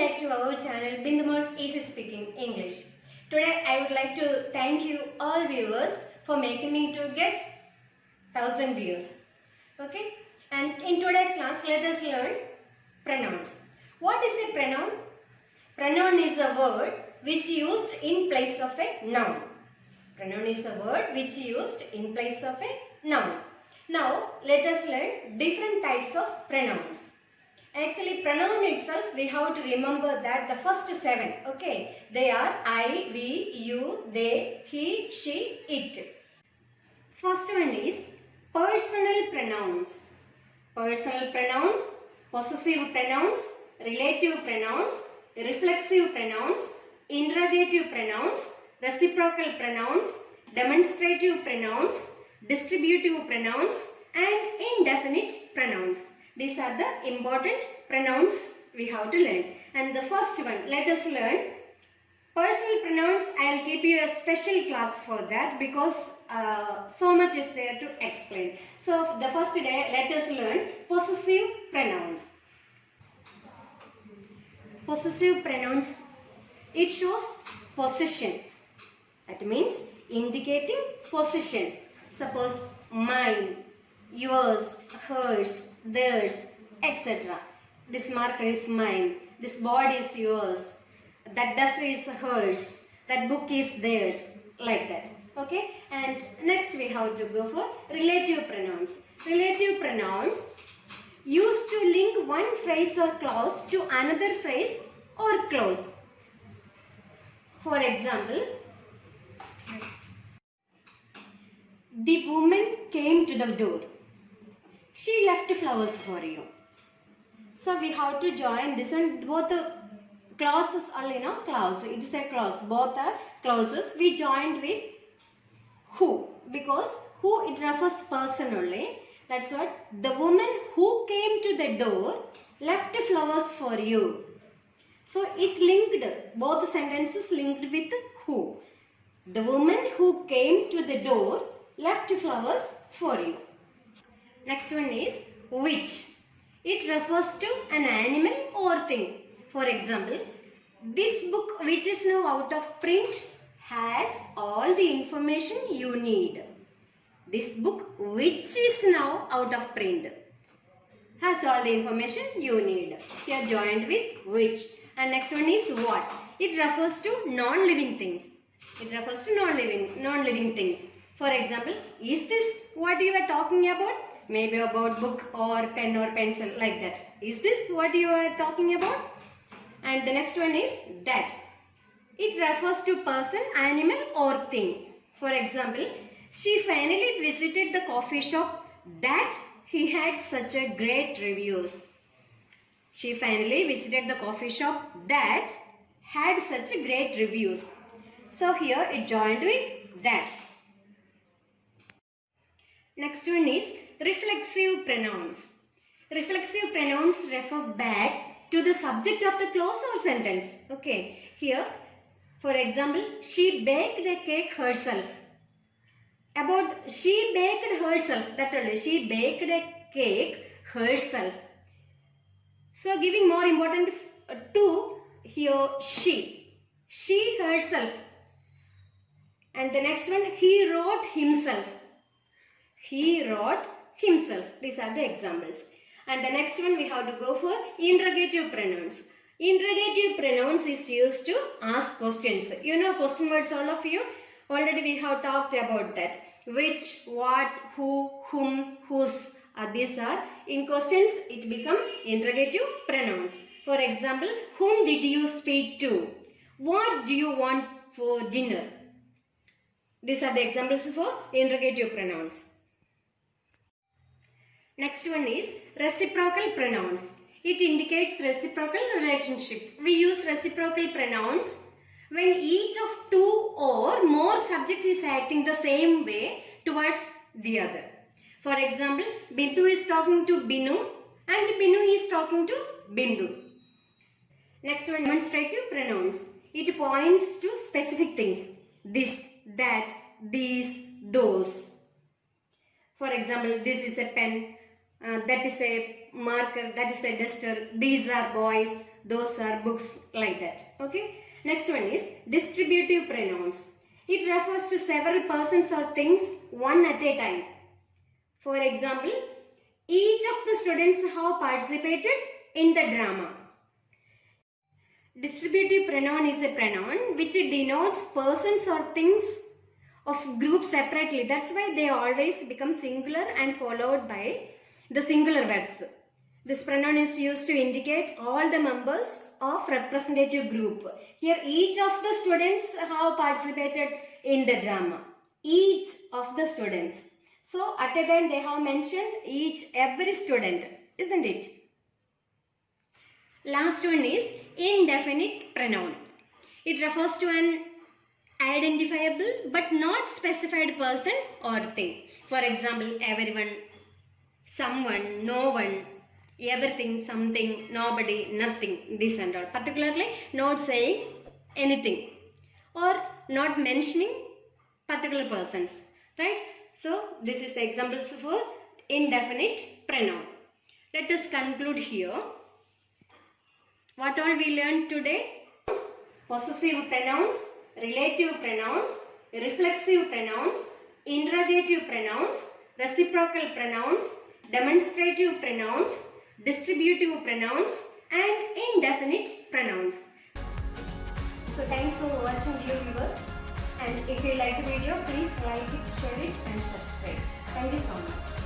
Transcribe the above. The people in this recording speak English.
back to our channel Bindu's Easy Speaking English. Today I would like to thank you all viewers for making me to get 1000 views. Okay, and in today's class let us learn pronouns. What is a pronoun? Pronoun is a word which used in place of a noun. Pronoun is a word which used in place of a noun. Now let us learn different types of pronouns. Actually, pronoun itself we have to remember that the first 7, okay, they are I, we, you, they, he, she, it. First one is personal pronouns. Personal pronouns, possessive pronouns, relative pronouns, reflexive pronouns, interrogative pronouns, reciprocal pronouns, demonstrative pronouns, distributive pronouns, and indefinite pronouns. These are the important pronouns we have to learn. And the first one, let us learn personal pronouns. I will give you a special class for that because so much is there to explain. So the first day, let us learn possessive pronouns. Possessive pronouns, it shows possession. That means indicating possession. Suppose mine, yours, hers, theirs, etc. This marker is mine, this board is yours, that duster is hers, that book is theirs, like that. Okay, and next we have to go for relative pronouns. Relative pronouns used to link one phrase or clause to another phrase or clause. For example, the woman came to the door. She left flowers for you. So we have to join this, and both the clauses are clause. It is a clause. Both are clauses. We joined with who, because who it refers person only. That's what the woman who came to the door left flowers for you. So it linked, both sentences linked with who. The woman who came to the door left flowers for you. Next one is which. It refers to an animal or thing. For example, this book which is now out of print has all the information you need. This book which is now out of print has all the information you need. Here joined with which. And next one is what. It refers to non-living things. It refers to non-living things. For example, is this what you are talking about? Maybe about book or pen or pencil, like that. Is this what you are talking about? And the next one is that. It refers to person, animal or thing. For example, she finally visited the coffee shop that he had such a great reviews. She finally visited the coffee shop that had such a great reviews. So here it joined with that. Next one is reflexive pronouns. Reflexive pronouns refer back to the subject of the clause or sentence. Okay, here for example, she baked a cake herself. About she baked herself, that only, she baked a cake herself. So giving more important to here she herself. And the next one, he wrote himself. He wrote himself. These are the examples. And the next one we have to go for interrogative pronouns. Interrogative pronouns is used to ask questions. You know question words, all of you. Already we have talked about that. Which, what, who, whom, whose. These are in questions it become interrogative pronouns. For example, whom did you speak to? What do you want for dinner? These are the examples for interrogative pronouns. Next one is reciprocal pronouns. It indicates reciprocal relationship. We use reciprocal pronouns when each of two or more subject is acting the same way towards the other. For example, Bindu is talking to Binu and Binu is talking to Bindu. Next one, demonstrative pronouns. It points to specific things. This, that, these, those. For example, this is a pen. That is a marker, that is a duster. These are boys, those are books, like that. Okay. Next one is distributive pronouns. It refers to several persons or things one at a time. For example, each of the students have participated in the drama. Distributive pronoun is a pronoun which denotes persons or things of group separately. That's why they always become singular and followed by the singular verbs. This pronoun is used to indicate all the members of representative group. Here each of the students have participated in the drama. Each of the students. So at a time they have mentioned every student, isn't it? Last one is indefinite pronoun. It refers to an identifiable but not specified person or thing. For example, everyone, someone, no one, everything, something, nobody, nothing, this and all. Particularly not saying anything or not mentioning particular persons, right? So this is the examples for indefinite pronoun. Let us conclude here. What all we learned today? Possessive pronouns, relative pronouns, reflexive pronouns, interrogative pronouns, reciprocal pronouns, demonstrative pronouns, distributive pronouns, and indefinite pronouns. So thanks for watching, dear viewers. And if you like the video, please like it, share it and subscribe. Thank you so much.